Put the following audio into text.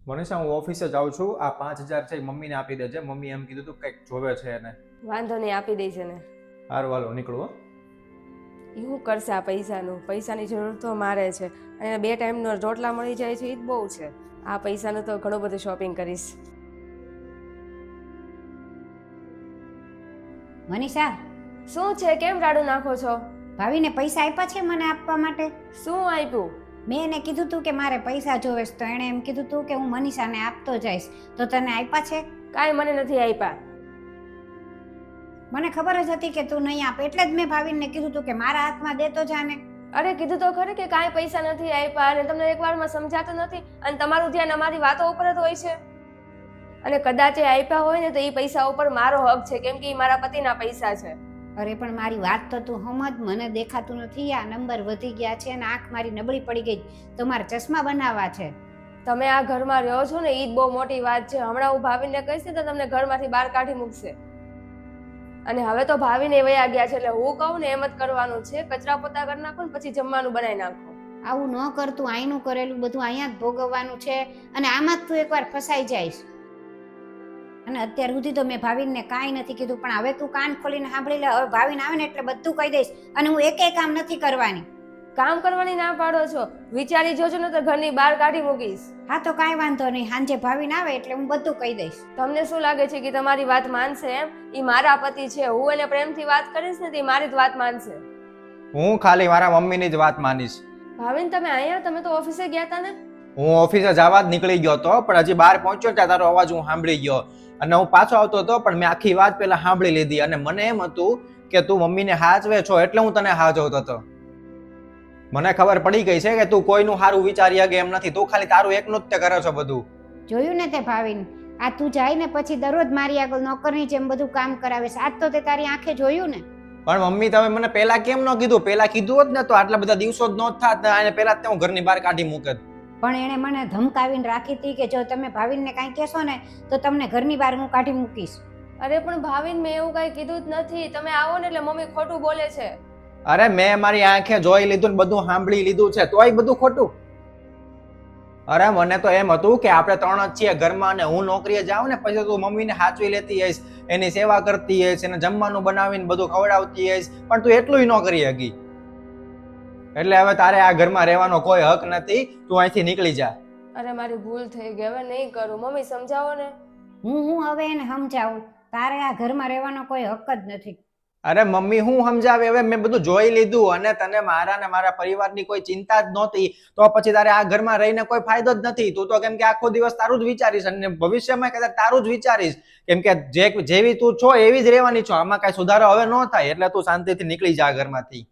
મનીષા, હું ઓફિસે જાઉં છું. આ 5,000 છે એ મમ્મીને આપી દેજે. મમ્મી એમ કીધું તું કંઈક જોવે છે એને. વાંધો નહીં, આપી દઈશ એને. હારું, હાલો નીકળું હો. એ શું કરશે આ પૈસાની જરૂર તો મારે છે, અને 2 ટાઈમનો રોટલા મળી જાય છે એ જ બહુ છે. આ પૈસાનું તો ઘણું બધું શોપિંગ કરીશ. મનીષા, શું છે? કેમ રાડું નાખો છો? ભાવિને પૈસા આપ્યા છે મને આપવા માટે? શું આપ્યું? મેં એને કીધું તું કે મારે પૈસા જોવે છે, તો એણે એમ કીધું તું કે હું મનીષાને આપતો જઈશ. તો તને આપ્યા છે? કાંઈ મને નથી આપ્યા. મને ખબર જ હતી કે તું નહીં આપે, એટલે જ મેં ભાવિનને કીધું તું કે મારા હાથમાં દેતો જાને. અરે કીધું તો ખરે કે કાંઈ પૈસા નથી આપ્યા, અને તમને એકવારમાં સમજાતું નથી, અને તમારું ધ્યાન અમારી વાતો ઉપર જ હોય છે. અને કદાચ એ આપ્યા હોય ને તો એ પૈસા ઉપર મારો હક છે, કેમ કે એ મારા પતિના પૈસા છે. અરે પણ મારી વાત તો તું સમજ, મને દેખાતું નથી. આ નંબર વધી ગયા છે અને આંખ મારી નબળી પડી ગઈ, તો મારે ચશ્મા બનાવવા છે. તમે આ ઘરમાં રહ્યો છો ને એ જ બહુ મોટી વાત છે. હમણાં હું ભાવિને કહીશ ને તો તમને ઘરમાંથી બહાર કાઢી મૂકશે. અને હવે તો ભાવિને વયા ગયા છે, એટલે હું કહું ને એમ જ કરવાનું છે. કચરા પોતા કરી નાખો ને પછી જમવાનું બનાવી નાખો. આવું ન કરતું, અહીંનું કરેલું બધું અહીંયા જ ભોગવવાનું છે, અને આમાં જ તું એકવાર ફસાઈ જઈશ. અને અત્યાર સુધી તો મેં ભાવિનને કાંઈ નથી કીધું, પણ હવે તું કાન ખોલીને સાંભળી લે. હવે ભાવિન આવે ને એટલે બધું કહી દઈશ, અને હું એકેય કામ નથી કરવાની. કામ કરવાની ના પાડો છો? વિચારી જોજો ને તો ઘરની બહાર કાઢી મૂકીશ. હા તો કાંઈ વાંધો નહીં, સાંજે ભાવિન આવે એટલે હું બધું કહી દઈશ. તમને શું લાગે છે કે તમારી વાત માનશે? એમ એ મારા પતિ છે, હું એને પ્રેમથી વાત કરીશ ને તો એ મારી જ વાત માનશે. હું ખાલી મારા મમ્મીની જ વાત માનીશ. ભાવિન, તમે અહીંયા? તમે તો ઓફિસે ગયા હતા ને? હું ઓફિસે જવા જ નીકળી ગયો હતો, પણ હજી બહાર પહોંચ્યો ત્યાં તારો અવાજ હું સાંભળી ગયો, અને હું પાછો આવતો હતો, પણ મેં આખી વાત પહેલા સાંભળી લીધી. અને મને એમ હતું કે તું મમ્મીને હાચવે છો, એટલે હું તને હાચવતો હતો. મને ખબર પડી ગઈ છે કે તું કોઈનું સારું વિચારી શકે એમ નથી. તું ખાલી તારું એકનું જ તે કરે છો બધું. જોયું ને તે ભાવિન, આ તું જાય ને પછી દરરોજ મારી આગળ નોકરની જેમ બધું કામ કરાવે છે. આજ તો તે તારી આંખે જોયું ને. પણ મમ્મી, તમે મને પહેલા કેમ ન કીધું? પહેલા કીધું હોત ને તો આટલા બધા દિવસો જ ન થાત, અને પહેલા જ હું ઘરની બહાર કાઢી મૂકત. પણ એણે મને ધમકાવીને રાખી હતી કે જો તમે ભાવિનને કાંઈ કહેશો ને તો તમને ઘરની બહાર હું કાઢી મૂકીશ. અરે પણ ભાવિન, મેં એવું કાંઈ કીધું જ નથી. તમે આવો ને એટલે મમ્મી ખોટું બોલે છે. અરે મેં મારી આંખે જોઈ લીધું ને બધું સાંભળી લીધું છે, તોય બધું ખોટું. અરે મને તો એમ હતું કે આપણે 3 જ છીએ ઘરમાં, અને હું નોકરીએ જાઉં ને પછી તું મમ્મીને સાચવી લેતી હઈશ, એની સેવા કરતી હઈશ, એને જમવાનું બનાવીને બધું ખવડાવતી હઈશ, પણ તું એટલું ન કરી શકી. એટલે હવે તારે આ ઘરમાં રહેવાનો કોઈ હક નથી. તું અહીંથી નીકળી જા. અરે મારી ભૂલ થઈ ગઈ, હવે નહીં કરું. મમ્મી સમજાવો ને. હું હવે એને સમજાવું? તારે આ ઘરમાં રહેવાનો કોઈ હક જ નથી. અરે મમ્મી, હું સમજાવે? હવે મેં બધું જોઈ લીધું, અને તને મારા ને મારા પરિવારની કોઈ ચિંતા જ નહોતી, તો પછી તારે આ ઘરમાં રહીને કોઈ ફાયદો જ નથી. તું તો કેમ કે આખો દિવસ તારું જ વિચારીશ, અને ભવિષ્યમાં કદાચ તારું જ વિચારીશ, કેમ કે જેવી તું છો એવી જ રહેવાની છો. આમાં કઈ સુધારો હવે ન થાય, એટલે તું શાંતિથી નીકળી જા ઘરમાંથી.